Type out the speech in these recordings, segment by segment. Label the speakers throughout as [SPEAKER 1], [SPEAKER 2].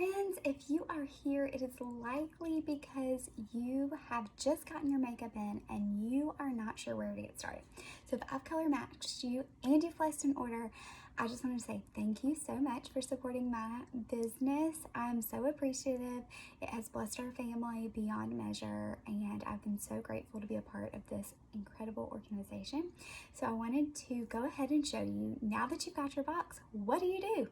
[SPEAKER 1] Friends, if you are here, it is likely because you have just gotten your makeup in and you are not sure where to get started. So if I've color matched you and you've placed an order, I just want to say thank you so much for supporting my business. I'm so appreciative. It has blessed our family beyond measure, and I've been so grateful to be a part of this incredible organization. So I wanted to go ahead and show you, now that you've got your box, what do you do?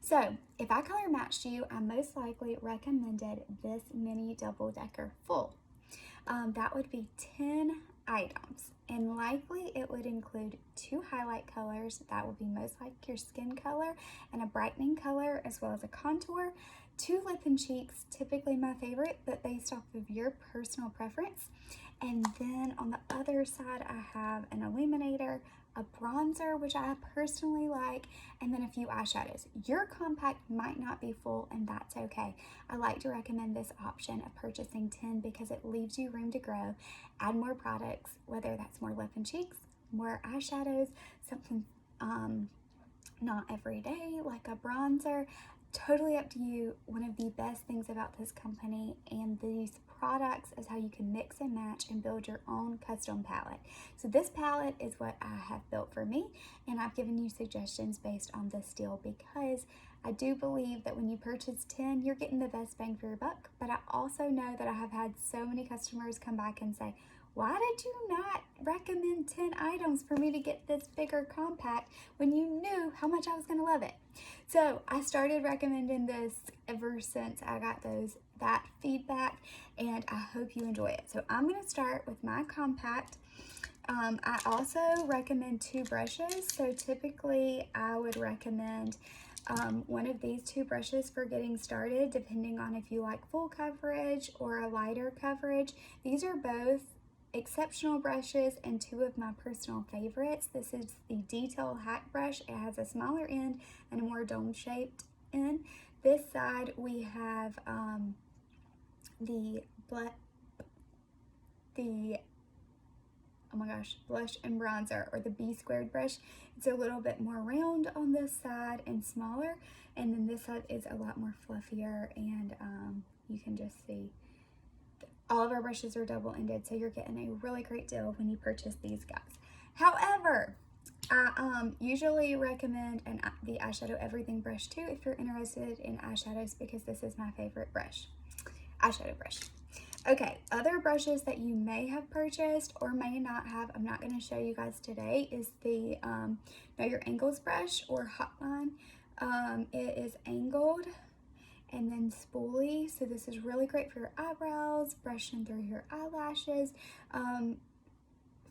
[SPEAKER 1] So if I color matched you, I most likely recommended this mini double-decker full. That would be 10 items, and likely it would include 2 highlight colors that will be most like your skin color, and a brightening color, as well as a contour, 2 lip and cheeks, typically my favorite, but based off of your personal preference. And then on the other side, I have an illuminator, a bronzer, which I personally like, and then a few eyeshadows. Your compact might not be full, and that's okay. I like to recommend this option of purchasing 10 because it leaves you room to grow, add more products, whether that's more lip and cheeks, more eyeshadows, something not every day, like a bronzer. Totally up to you. One of the best things about this company and these products is how you can mix and match and build your own custom palette. So this palette is what I have built for me, and I've given you suggestions based on this deal because I do believe that when you purchase 10, you're getting the best bang for your buck. But I also know that I have had so many customers come back and say, why did you not recommend 10 items for me to get this bigger compact when you knew how much I was going to love it? So I started recommending this ever since I got that feedback, and I hope you enjoy it. So I'm going to start with my compact. I also recommend 2 brushes. So typically I would recommend one of these 2 brushes for getting started, depending on if you like full coverage or a lighter coverage. These are both exceptional brushes and 2 of my personal favorites. This is the Detail Hack brush. It has a smaller end and a more dome-shaped end. This side we have the oh my gosh, blush and bronzer, or the B squared brush. It's a little bit more round on this side and smaller, and then this side is a lot more fluffier, and you can just see all of our brushes are double-ended, so you're getting a really great deal when you purchase these guys. However, I usually recommend the Eyeshadow Everything brush too if you're interested in eyeshadows, because this is my favorite brush, eyeshadow brush. Okay, other brushes that you may have purchased or may not have, I'm not going to show you guys today, is the Know Your Angles brush, or Hotline. It is angled and then spoolie, so this is really great for your eyebrows, brushing through your eyelashes,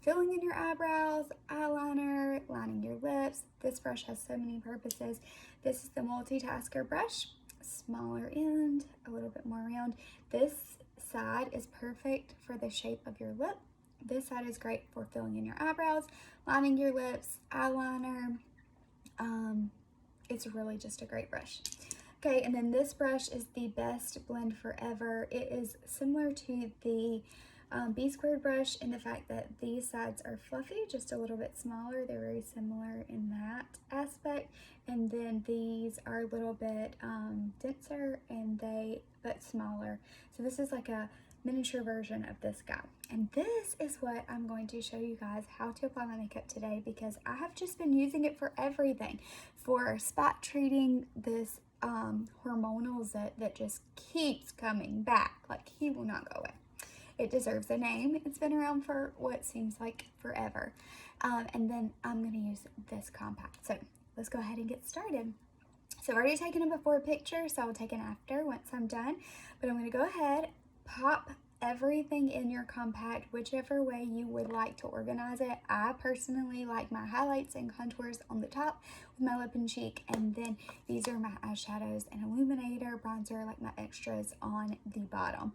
[SPEAKER 1] filling in your eyebrows, eyeliner, lining your lips. This brush has so many purposes. This is the multitasker brush, smaller end, a little bit more round. This side is perfect for the shape of your lip. This side is great for filling in your eyebrows, lining your lips, eyeliner. It's really just a great brush. Okay, and then this brush is the Best Blend Forever. It is similar to the B squared brush in the fact that these sides are fluffy, just a little bit smaller. They're very similar in that aspect. And then these are a little bit denser but smaller. So this is like a miniature version of this guy. And this is what I'm going to show you guys how to apply my makeup today, because I have just been using it for everything. For spot treating, this hormonal that just keeps coming back, like he will not go away. It deserves a name. It's been around for what seems like forever. And then I'm going to use this compact. So let's go ahead and get started. So I've already taken a before picture, so I'll take an after once I'm done. But I'm going to go ahead, pop everything in your compact whichever way you would like to organize it. I personally like my highlights and contours on the top with my lip and cheek, and then these are my eyeshadows and illuminator, bronzer, like my extras on the bottom.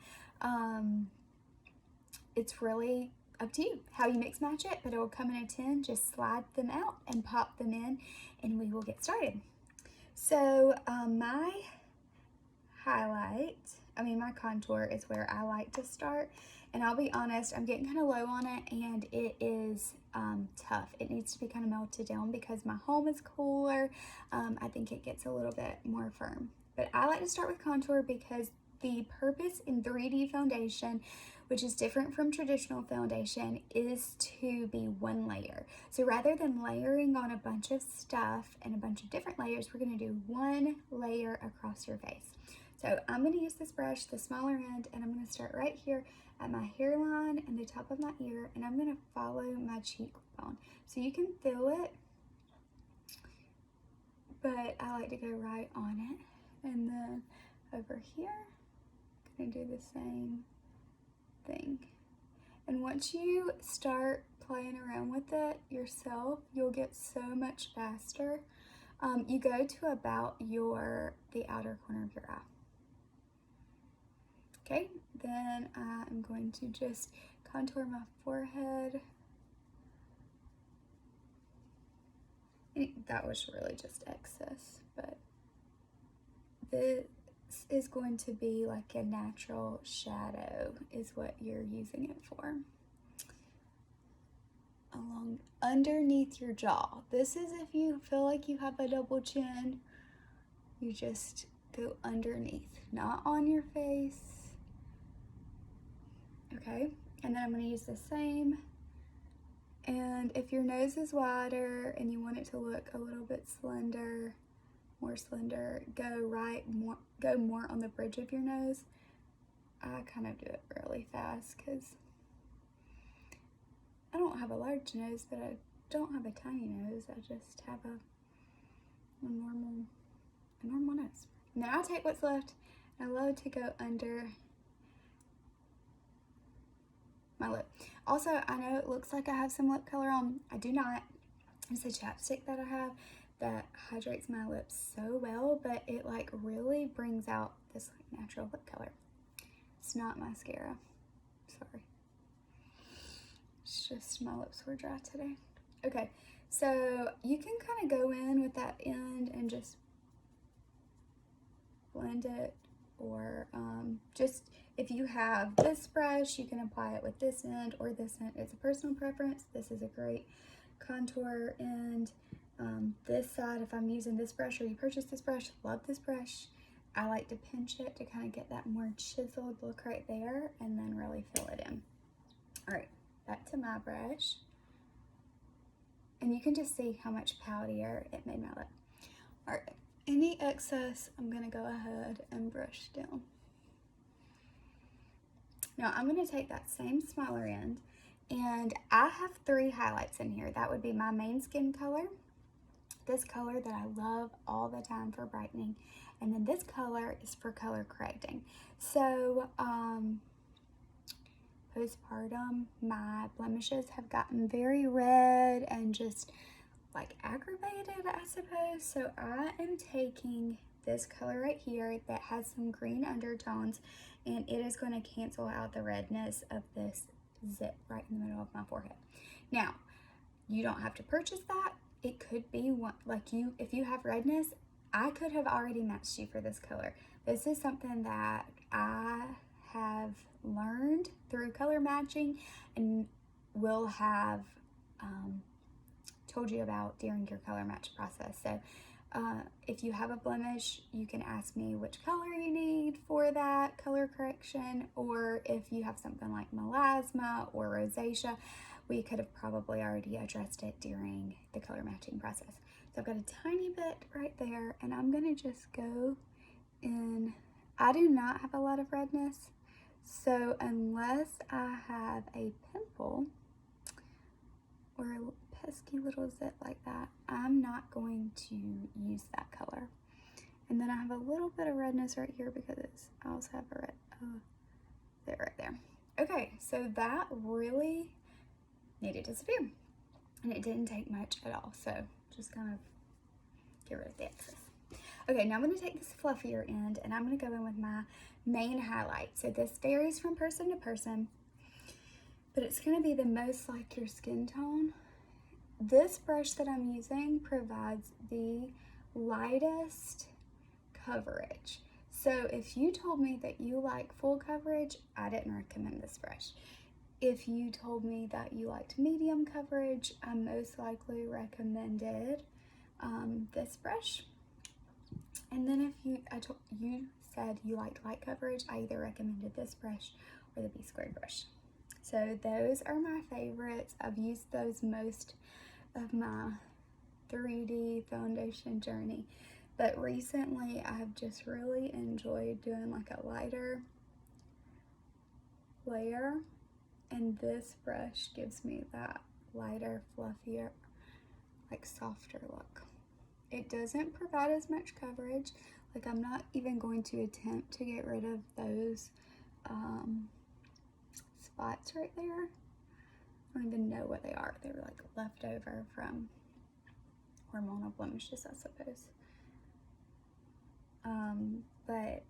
[SPEAKER 1] It's really up to you how you mix match it, but it will come in a tin. Just slide them out and pop them in, and we will get started. So my contour is where I like to start, And I'll be honest, I'm getting kind of low on it, and it is tough. It needs to be kind of melted down because my home is cooler. I think it gets a little bit more firm. But I like to start with contour because the purpose in 3D foundation, which is different from traditional foundation, is to be one layer. So rather than layering on a bunch of stuff and a bunch of different layers, we're going to do one layer across your face. So I'm going to use this brush, the smaller end, and I'm going to start right here at my hairline and the top of my ear, and I'm going to follow my cheekbone. So you can feel it, but I like to go right on it. And then over here, I'm going to do the same thing. And once you start playing around with it yourself, you'll get so much faster. You go to about the outer corner of your eye. Okay, then I'm going to just contour my forehead. That was really just excess, but this is going to be like a natural shadow is what you're using it for. Along underneath your jaw. This is if you feel like you have a double chin, you just go underneath, not on your face. Okay, and then I'm going to use the same. And if your nose is wider and you want it to look a little bit slender, more slender, go more on the bridge of your nose. I kind of do it really fast because I don't have a large nose, but I don't have a tiny nose. I just have a normal nose. Now I take what's left and I love to go under my lip. Also, I know it looks like I have some lip color on. I do not. It's a chapstick that I have that hydrates my lips so well, but it like really brings out this like natural lip color. It's not mascara. Sorry. It's just my lips were dry today. Okay, so you can kind of go in with that end and just blend it, or just if you have this brush, you can apply it with this end or this end. It's a personal preference. This is a great contour end. This side, if I'm using this brush or you purchase this brush, love this brush. I like to pinch it to kind of get that more chiseled look right there and then really fill it in. All right, back to my brush. And you can just see how much powdier it made my lip. All right, any excess, I'm gonna go ahead and brush down. Now I'm gonna take that same smaller end, and I have 3 highlights in here. That would be my main skin color, this color that I love all the time for brightening, and then this color is for color correcting. So postpartum, my blemishes have gotten very red and just like aggravated, I suppose. So I am taking this color right here that has some green undertones, and it is going to cancel out the redness of this zip right in the middle of my forehead. Now, you don't have to purchase that. It could be one, like if you have redness, I could have already matched you for this color. This is something that I have learned through color matching and will have told you about during your color match process. So if you have a blemish, you can ask me which color you need for that color correction, or if you have something like melasma or rosacea, we could have probably already addressed it during the color matching process. So I've got a tiny bit right there, and I'm gonna just go in. I do not have a lot of redness, so unless I have a pimple or a pesky little zit like that, I'm not going to use that color. And then I have a little bit of redness right here because I also have a red zit right there. Okay, so that really needed to disappear, and it didn't take much at all, so just kind of get rid of the excess. Okay, now I'm going to take this fluffier end and I'm going to go in with my main highlight. So this varies from person to person, but it's going to be the most like your skin tone. This brush that I'm using provides the lightest coverage. So if you told me that you like full coverage, I didn't recommend this brush. If you told me that you liked medium coverage, I most likely recommended this brush. And then if you said you liked light coverage, I either recommended this brush or the B-squared brush. So those are my favorites. I've used those most of my 3D foundation journey. But recently I've just really enjoyed doing like a lighter layer. And this brush gives me that lighter, fluffier, like softer look. It doesn't provide as much coverage. Like I'm not even going to attempt to get rid of those spots right there. I don't even know what they are. They were like left over from hormonal blemishes, I suppose. But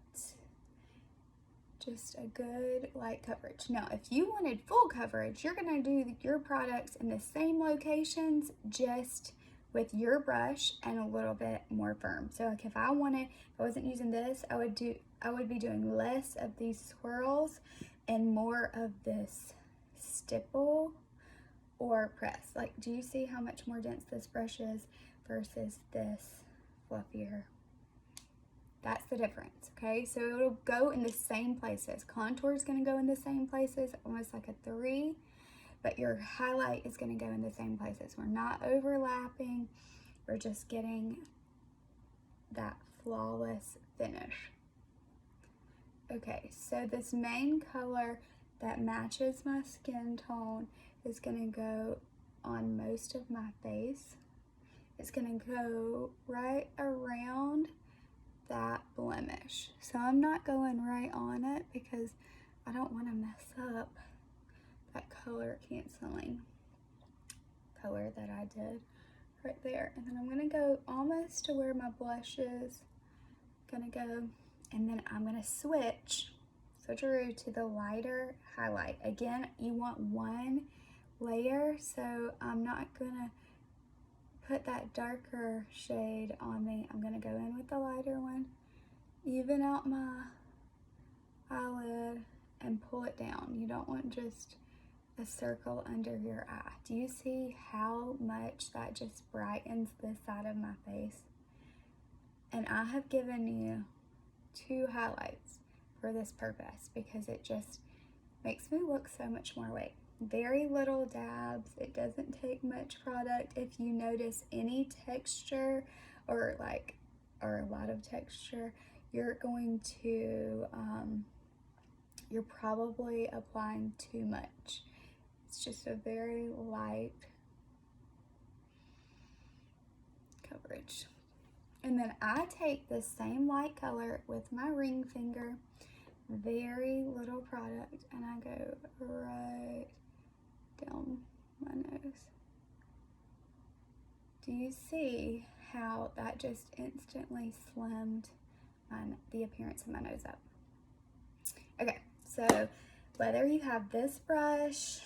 [SPEAKER 1] just a good light coverage. Now, if you wanted full coverage, you're gonna do your products in the same locations, just with your brush and a little bit more firm. So like if I wasn't using this, I would be doing less of these swirls and more of this stipple or press. Like, do you see how much more dense this brush is versus this fluffier? That's the difference, okay? So it'll go in the same places. Contour is gonna go in the same places, almost like a 3, but your highlight is gonna go in the same places. We're not overlapping, we're just getting that flawless finish. Okay, so this main color that matches my skin tone is gonna go on most of my face. It's gonna go right around that blemish. So I'm not going right on it because I don't want to mess up that color canceling color that I did right there. And then I'm gonna go almost to where my blush is. Gonna go, and then I'm gonna switcheroo to the lighter highlight. Again, you want one layer, so I'm not gonna put that darker shade on me. I'm gonna go in with the lighter one, even out my eyelid, and pull it down. You don't want just a circle under your eye. Do you see how much that just brightens this side of my face? And I have given you 2 highlights for this purpose because it just makes me look so much more awake. Very little dabs. It doesn't take much product. If you notice any texture or a lot of texture, you're going to you're probably applying too much. It's just a very light coverage. And then I take the same light color with my ring finger, very little product, and I go right down my nose. Do you see how that just instantly slimmed the appearance of my nose up? Okay, so whether you have this brush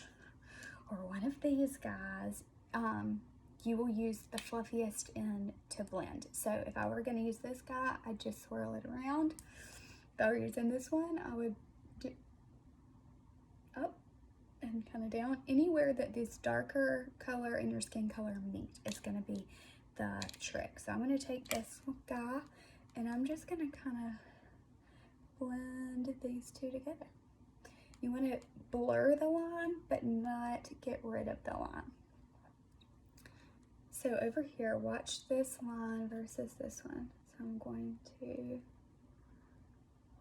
[SPEAKER 1] or one of these guys, you will use the fluffiest end to blend. So if I were going to use this guy, I'd just swirl it around. If I were using this one, I would do up and kind of down. Anywhere that this darker color and your skin color meet is going to be the trick. So I'm going to take this guy and I'm just going to kind of blend these two together. You want to blur the line, but not get rid of the line. So over here, watch this line versus this one. So I'm going to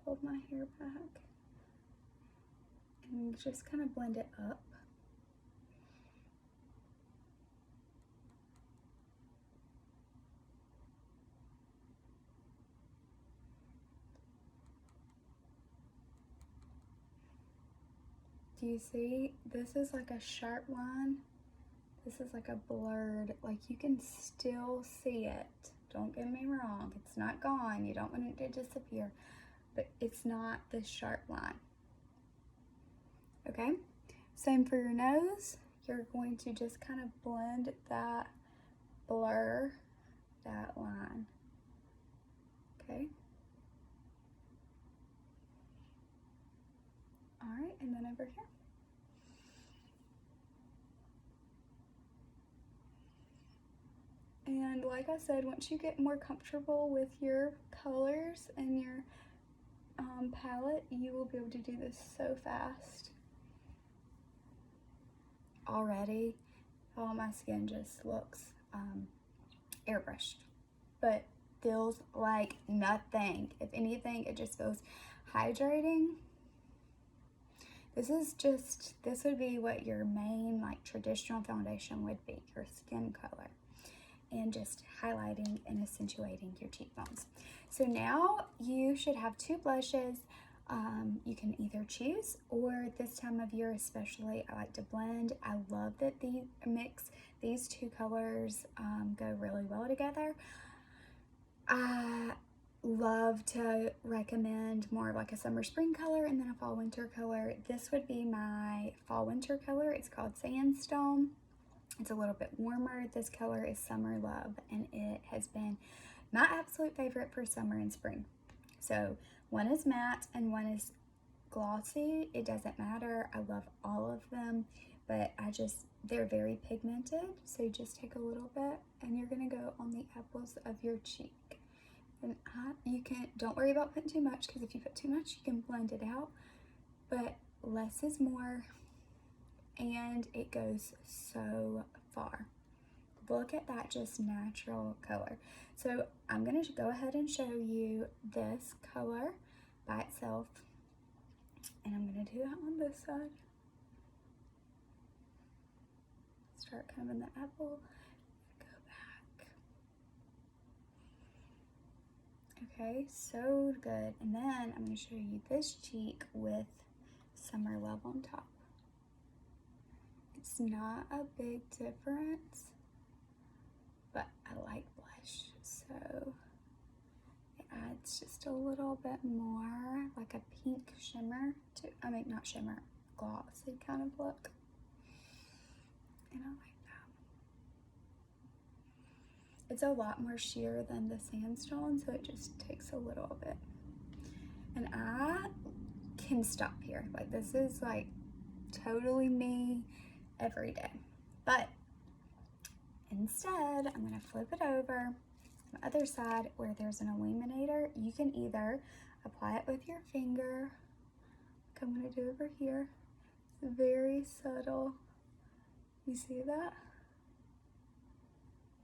[SPEAKER 1] hold my hair back and just kind of blend it up. Do you see? This is like a sharp line. This is like a blurred, like you can still see it. Don't get me wrong, it's not gone. You don't want it to disappear, but it's not this sharp line. Okay, same for your nose. You're going to just kind of blend that, blur that line. Okay, over here. And like I said, once you get more comfortable with your colors and your palette, you will be able to do this so fast. Already, all my skin just looks airbrushed, but feels like nothing. If anything, it just feels hydrating. This would be what your main like traditional foundation would be, your skin color, and just highlighting and accentuating your cheekbones. So now you should have two blushes. You can either choose, or this time of year especially, I like to blend. I love that these two colors go really well together. I love to recommend more of like a summer spring color and then a fall winter color. This would be my fall winter color. It's called Sandstone. It's a little bit warmer. This color is Summer Love, and it has been my absolute favorite for summer and spring. So one is matte and one is glossy. It doesn't matter. I love all of them, but they're very pigmented. So you just take a little bit and you're gonna go on the apples of your cheek. And don't worry about putting too much, because if you put too much, you can blend it out, but less is more, and it goes so far. Look at that just natural color. So I'm going to go ahead and show you this color by itself, and I'm going to do that on this side. Start kind of in the apple, go back. Okay, so good. And then I'm going to show you this cheek with Summer Love on top. It's not a big difference, but I like blush, so it adds just a little bit more, like a pink shimmer to, not shimmer, glossy kind of look. And I like that. It's a lot more sheer than the Sandstone, so it just takes a little bit. And I can stop here. Like, this is like totally me every day. But instead, I'm gonna flip it over on the other side where there's an illuminator. You can either apply it with your finger, like I'm gonna do over here. It's very subtle. You see that?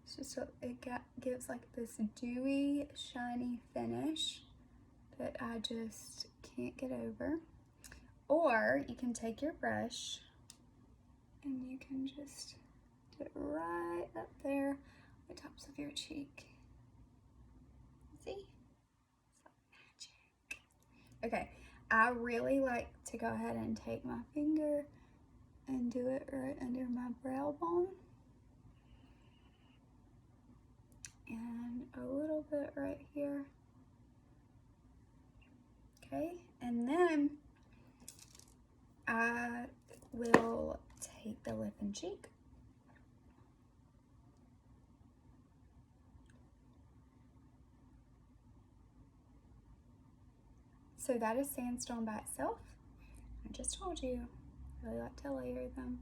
[SPEAKER 1] It's just, gives like this dewy, shiny finish that I just can't get over. Or you can take your brush and you can just do it right up there on the tops of your cheek. See? It's like magic. Okay, I really like to go ahead and take my finger and do it right under my brow bone. And a little bit right here. Okay, and then I will take the lip and cheek. So that is Sandstone by itself. I just told you, I really like to layer them.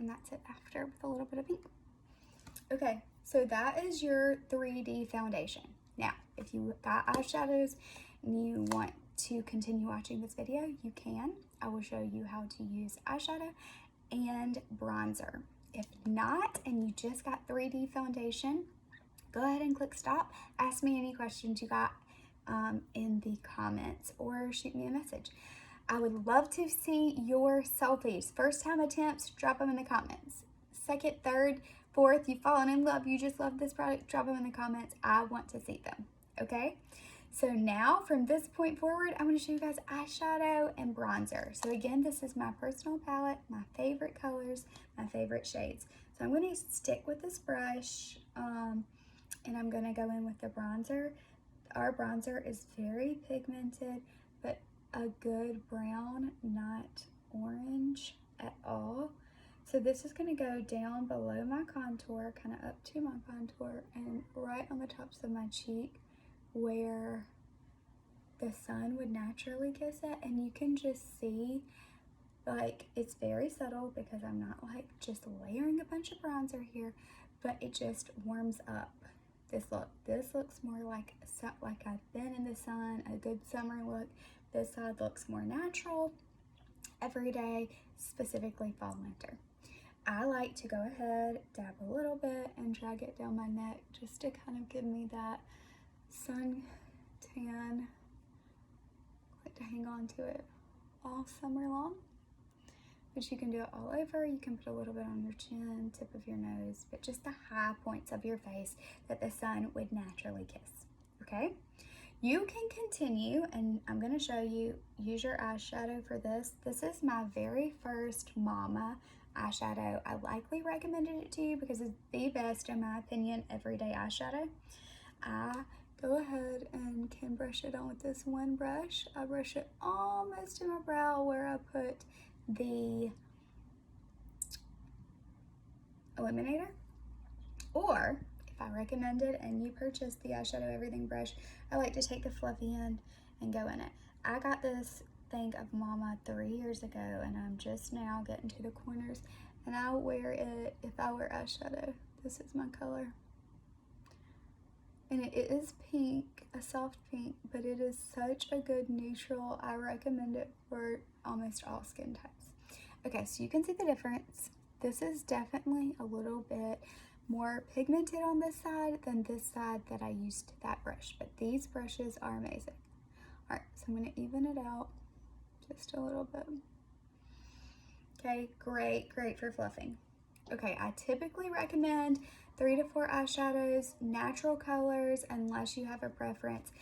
[SPEAKER 1] And that's it after, with a little bit of pink. Okay, so that is your 3D foundation. Now, if you got eyeshadows and you want to continue watching this video, you can. I will show you how to use eyeshadow and bronzer. If not, and you just got 3D foundation, go ahead and click stop. Ask me any questions you got in the comments, or shoot me a message. I would love to see your selfies. First time attempts, drop them in the comments. Second, third, fourth, you've fallen in love, you just love this product, drop them in the comments. I want to see them, okay? So now, from this point forward, I'm going to show you guys eyeshadow and bronzer. So again, this is my personal palette, my favorite colors, my favorite shades. So I'm going to stick with this brush, and I'm going to go in with the bronzer. Our bronzer is very pigmented, but a good brown, not orange at all. So this is going to go down below my contour, kind of up to my contour, and right on the tops of my cheek where the sun would naturally kiss it. And you can just see, like, it's very subtle because I'm not like just layering a bunch of bronzer here, but it just warms up this look. This looks more like I've been in the sun, a good summer look. This side looks more natural, everyday, specifically fall winter. I like to go ahead, dab a little bit, and drag it down my neck just to kind of give me that sun tan. I like to hang on to it all summer long. But you can do it all over. You can put a little bit on your chin, tip of your nose, but just the high points of your face that the sun would naturally kiss, okay? You can continue, and I'm going to show you, use your eyeshadow for this. This is my very first Mama eyeshadow. I likely recommended it to you because it's the best, in my opinion, everyday eyeshadow. I go ahead and can brush it on with this one brush. I brush it almost to my brow where I put the illuminator, or if I recommend it and you purchase the eyeshadow everything brush, I like to take the fluffy end and go in it. I got this thing of Mama 3 years ago, and I'm just now getting to the corners, and I wear it if I wear eyeshadow. This is my color, and it is pink, a soft pink, but it is such a good neutral. I recommend it for almost all skin types. Okay, so you can see the difference. This is definitely a little bit more pigmented on this side than this side that I used that brush, but these brushes are amazing. All right, so I'm gonna even it out just a little bit. Okay, great for fluffing. Okay, I typically recommend 3 to 4 eyeshadows, natural colors, unless you have a preference.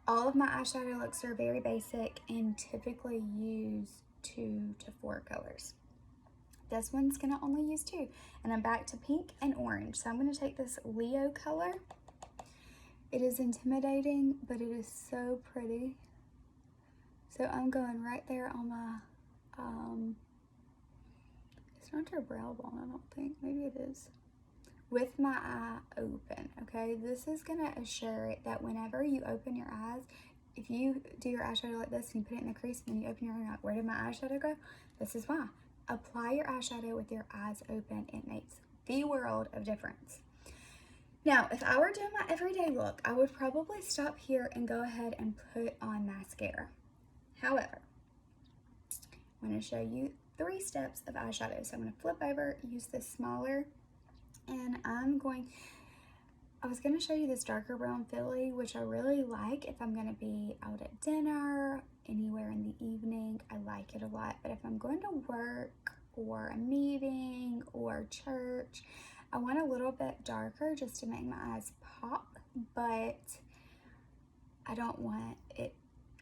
[SPEAKER 1] All of my eyeshadow looks are very basic and typically use 2 to 4 colors. This one's gonna only use 2, and I'm back to pink and orange. So I'm gonna take this Leo color. It is intimidating, but it is so pretty. So I'm going right there on my, it's not your brow bone, I don't think, maybe it is, with my eye open, okay? This is gonna assure it that whenever you open your eyes, if you do your eyeshadow like this and you put it in the crease and then you open your eye, like, where did my eyeshadow go? This is why. Apply your eyeshadow with your eyes open. It makes the world of difference. Now, if I were doing my everyday look, I would probably stop here and go ahead and put on mascara. However, I'm going to show you 3 steps of eyeshadow. So I'm going to flip over, use this smaller, and I was going to show you this darker brown Philly, which I really like if I'm going to be out at dinner, anywhere in the evening. I like it a lot, but if I'm going to work or a meeting or church, I want a little bit darker just to make my eyes pop, but I don't want it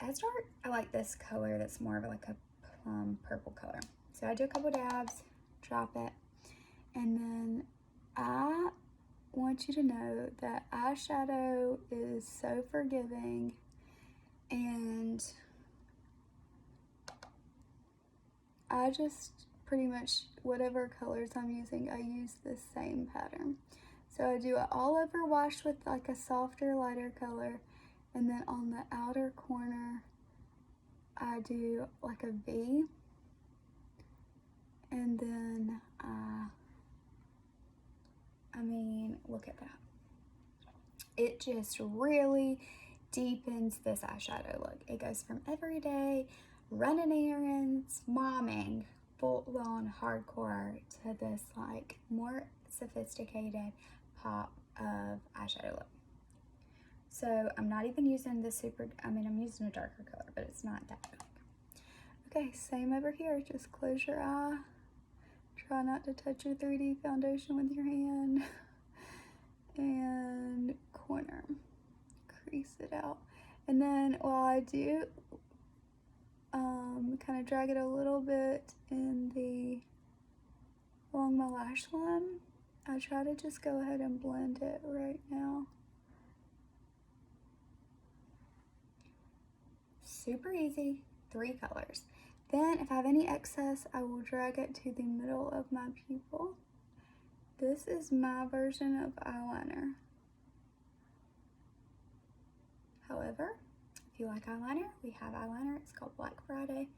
[SPEAKER 1] as dark. I like this color that's more of like a plum purple color. So I do a couple dabs, drop it, and then I want you to know that eyeshadow is so forgiving, and I just pretty much, whatever colors I'm using, I use the same pattern. So I do it all over, wash with like a softer, lighter color, and then on the outer corner, I do like a V, and then I mean, look at that. It just really deepens this eyeshadow look. It goes from everyday, running errands, momming, full-on hardcore, to this like more sophisticated pop of eyeshadow look. So I'm not even using the I'm using a darker color, but it's not that dark. Okay, same over here. Just close your eye. Try not to touch your 3D foundation with your hand. And corner. Crease it out. And then while I do kind of drag it a little bit along my lash line, I try to just go ahead and blend it right now. Super easy, 3 colors. Then if I have any excess, I will drag it to the middle of my pupil. This is my version of eyeliner. However, if you like eyeliner, we have eyeliner. It's called Black Friday.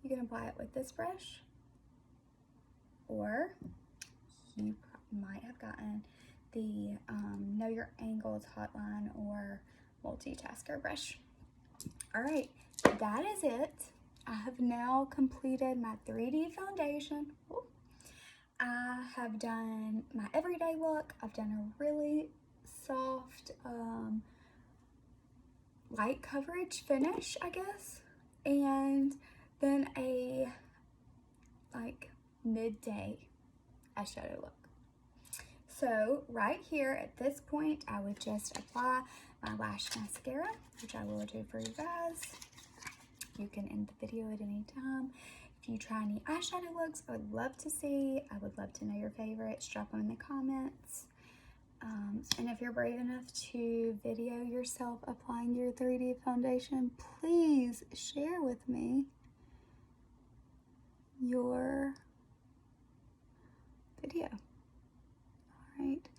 [SPEAKER 1] You can apply it with this brush, or you might have gotten the Know Your Angles Hotline or Multitasker brush. All right, that is it. I have now completed my 3D foundation. Ooh. I have done my everyday look. I've done a really soft, light coverage finish, I guess, and then a like midday eyeshadow look. So right here at this point, I would just apply my lash mascara, which I will do for you guys. You can end the video at any time. If you try any eyeshadow looks, I would love to see. I would love to know your favorites. Drop them in the comments. And if you're brave enough to video yourself applying your 3D foundation, please share with me your video. All right.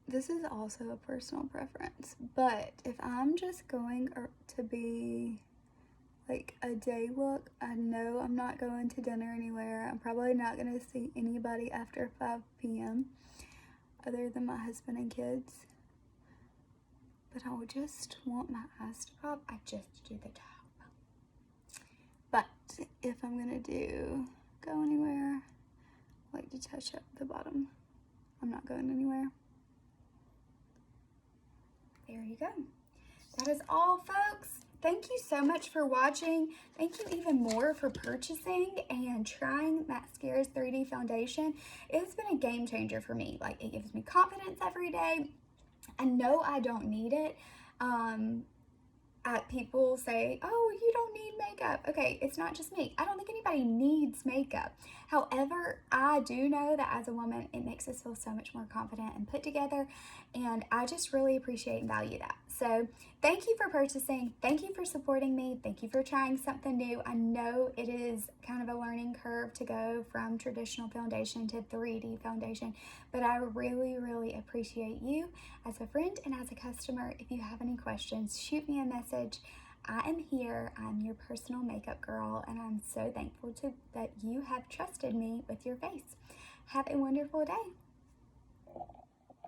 [SPEAKER 1] This is also a personal preference, but if I'm just going to be like a day look, I know I'm not going to dinner anywhere. I'm probably not going to see anybody after 5 p.m. other than my husband and kids. But I would just want my eyes to pop. I just do the top. But if I'm going to go anywhere, I like to touch up the bottom. I'm not going anywhere. There you go. That is all, folks. Thank you so much for watching. Thank you even more for purchasing and trying Mascara's 3D foundation. It's been a game changer for me. Like, it gives me confidence every day. I know I don't need it. People say, oh, you don't need makeup. Okay, it's not just me. I don't think anybody needs makeup. However, I do know that as a woman, it makes us feel so much more confident and put together, and I just really appreciate and value that. So thank you for purchasing. Thank you for supporting me. Thank you for trying something new. I know it is kind of a learning curve to go from traditional foundation to 3D foundation, but I really, really appreciate you as a friend and as a customer. If you have any questions, shoot me a message. I am here. I'm your personal makeup girl, and I'm so thankful that you have trusted me with your face. Have a wonderful day.